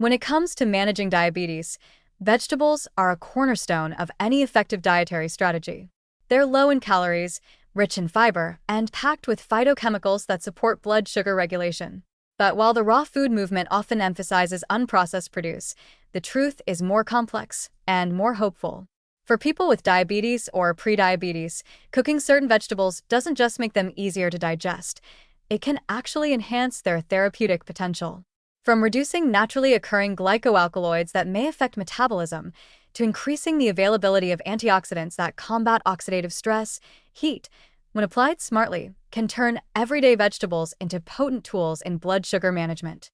When it comes to managing diabetes, vegetables are a cornerstone of any effective dietary strategy. They're low in calories, rich in fiber, and packed with phytochemicals that support blood sugar regulation. But while the raw food movement often emphasizes unprocessed produce, the truth is more complex and more hopeful. For people with diabetes or prediabetes, cooking certain vegetables doesn't just make them easier to digest, it can actually enhance their therapeutic potential. From reducing naturally occurring glycoalkaloids that may affect metabolism, to increasing the availability of antioxidants that combat oxidative stress, heat, when applied smartly, can turn everyday vegetables into potent tools in blood sugar management.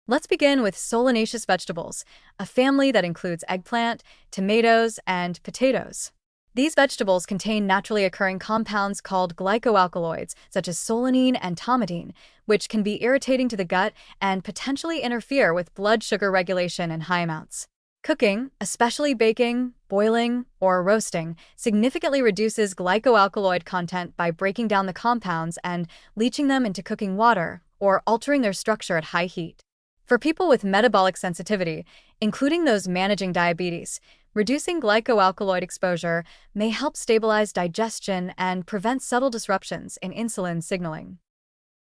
Let's begin with solanaceous vegetables, a family that includes eggplant, tomatoes, and potatoes. These vegetables contain naturally occurring compounds called glycoalkaloids, such as solanine and thymidine, which can be irritating to the gut and potentially interfere with blood sugar regulation in high amounts. Cooking, especially baking, boiling, or roasting, significantly reduces glycoalkaloid content by breaking down the compounds and leaching them into cooking water or altering their structure at high heat. For people with metabolic sensitivity, including those managing diabetes, reducing glycoalkaloid exposure may help stabilize digestion and prevent subtle disruptions in insulin signaling.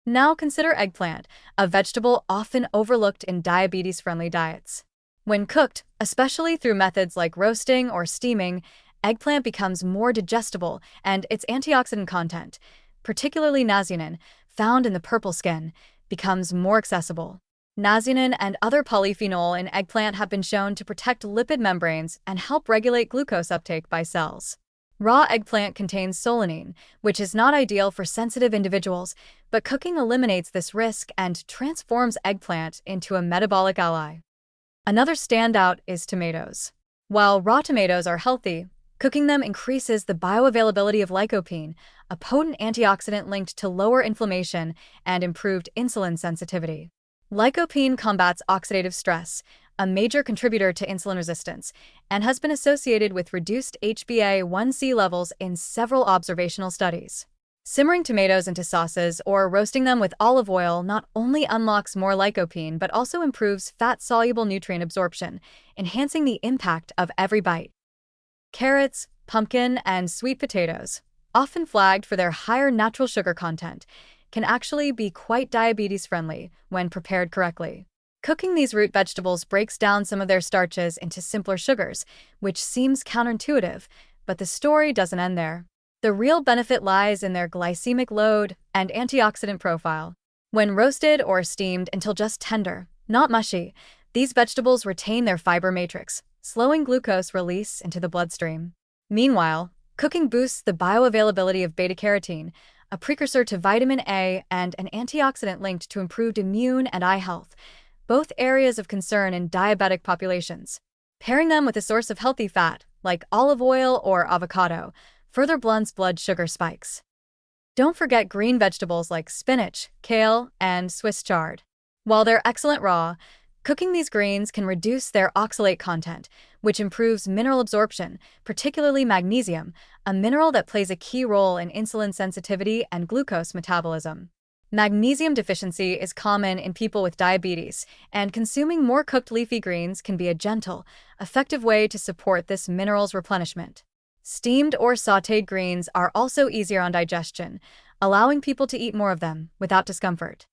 Now consider eggplant, a vegetable often overlooked in diabetes-friendly diets. When cooked, especially through methods like roasting or steaming, eggplant becomes more digestible and its antioxidant content, particularly nazeanin, found in the purple skin, becomes more accessible. Nazeanin and other polyphenol in eggplant have been shown to protect lipid membranes and help regulate glucose uptake by cells. Raw eggplant contains solanine, which is not ideal for sensitive individuals, but cooking eliminates this risk and transforms eggplant into a metabolic ally. Another standout is tomatoes. While raw tomatoes are healthy, cooking them increases the bioavailability of lycopene, a potent antioxidant linked to lower inflammation and improved insulin sensitivity. Lycopene combats oxidative stress, a major contributor to insulin resistance, and has been associated with reduced HbA1c levels in several observational studies. Simmering tomatoes into sauces or roasting them with olive oil not only unlocks more lycopene but also improves fat-soluble nutrient absorption, enhancing the impact of every bite. Carrots, pumpkin, and sweet potatoes, often flagged for their higher natural sugar content, can actually be quite diabetes-friendly when prepared correctly. Cooking these root vegetables breaks down some of their starches into simpler sugars, which seems counterintuitive, but the story doesn't end there. The real benefit lies in their glycemic load and antioxidant profile. When roasted or steamed until just tender, not mushy, these vegetables retain their fiber matrix, slowing glucose release into the bloodstream. Meanwhile, cooking boosts the bioavailability of beta-carotene, a precursor to vitamin A and an antioxidant linked to improved immune and eye health, both areas of concern in diabetic populations. Pairing them with a source of healthy fat, like olive oil or avocado, further blunts blood sugar spikes. Don't forget green vegetables like spinach, kale, and Swiss chard. While they're excellent raw, cooking these greens can reduce their oxalate content, which improves mineral absorption, particularly magnesium, a mineral that plays a key role in insulin sensitivity and glucose metabolism. Magnesium deficiency is common in people with diabetes, and consuming more cooked leafy greens can be a gentle, effective way to support this mineral's replenishment. Steamed or sautéed greens are also easier on digestion, allowing people to eat more of them without discomfort.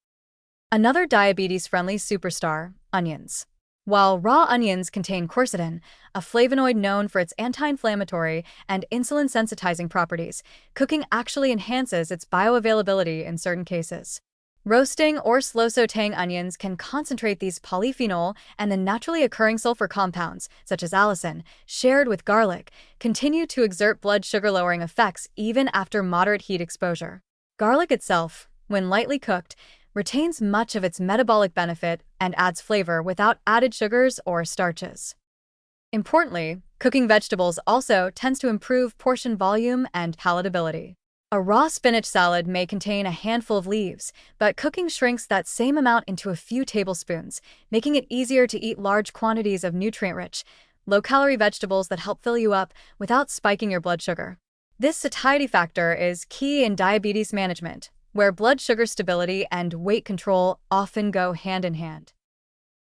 Another diabetes-friendly superstar, onions. While raw onions contain quercetin, a flavonoid known for its anti-inflammatory and insulin-sensitizing properties, cooking actually enhances its bioavailability in certain cases. Roasting or slow sautéing onions can concentrate these polyphenol and the naturally occurring sulfur compounds, such as allicin, shared with garlic, continue to exert blood sugar-lowering effects even after moderate heat exposure. Garlic itself, when lightly cooked, retains much of its metabolic benefit and adds flavor without added sugars or starches. Importantly, cooking vegetables also tends to improve portion volume and palatability. A raw spinach salad may contain a handful of leaves, but cooking shrinks that same amount into a few tablespoons, making it easier to eat large quantities of nutrient-rich, low-calorie vegetables that help fill you up without spiking your blood sugar. This satiety factor is key in diabetes management, where blood sugar stability and weight control often go hand in hand.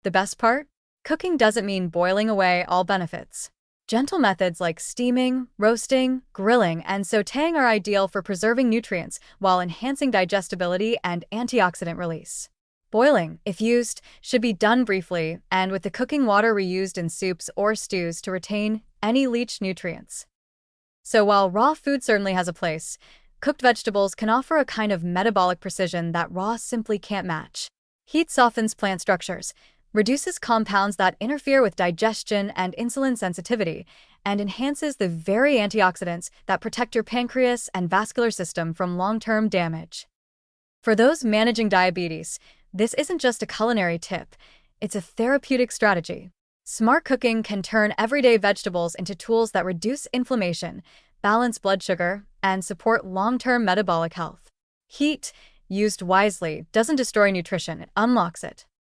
The best part? Cooking doesn't mean boiling away all benefits. Gentle methods like steaming, roasting, grilling, and sautéing are ideal for preserving nutrients while enhancing digestibility and antioxidant release. Boiling, if used, should be done briefly and with the cooking water reused in soups or stews to retain any leached nutrients. So while raw food certainly has a place, cooked vegetables can offer a kind of metabolic precision that raw simply can't match. Heat softens plant structures, reduces compounds that interfere with digestion and insulin sensitivity, and enhances the very antioxidants that protect your pancreas and vascular system from long-term damage. For those managing diabetes, this isn't just a culinary tip, it's a therapeutic strategy. Smart cooking can turn everyday vegetables into tools that reduce inflammation, balance blood sugar, and support long-term metabolic health. Heat, used wisely, doesn't destroy nutrition, it unlocks it.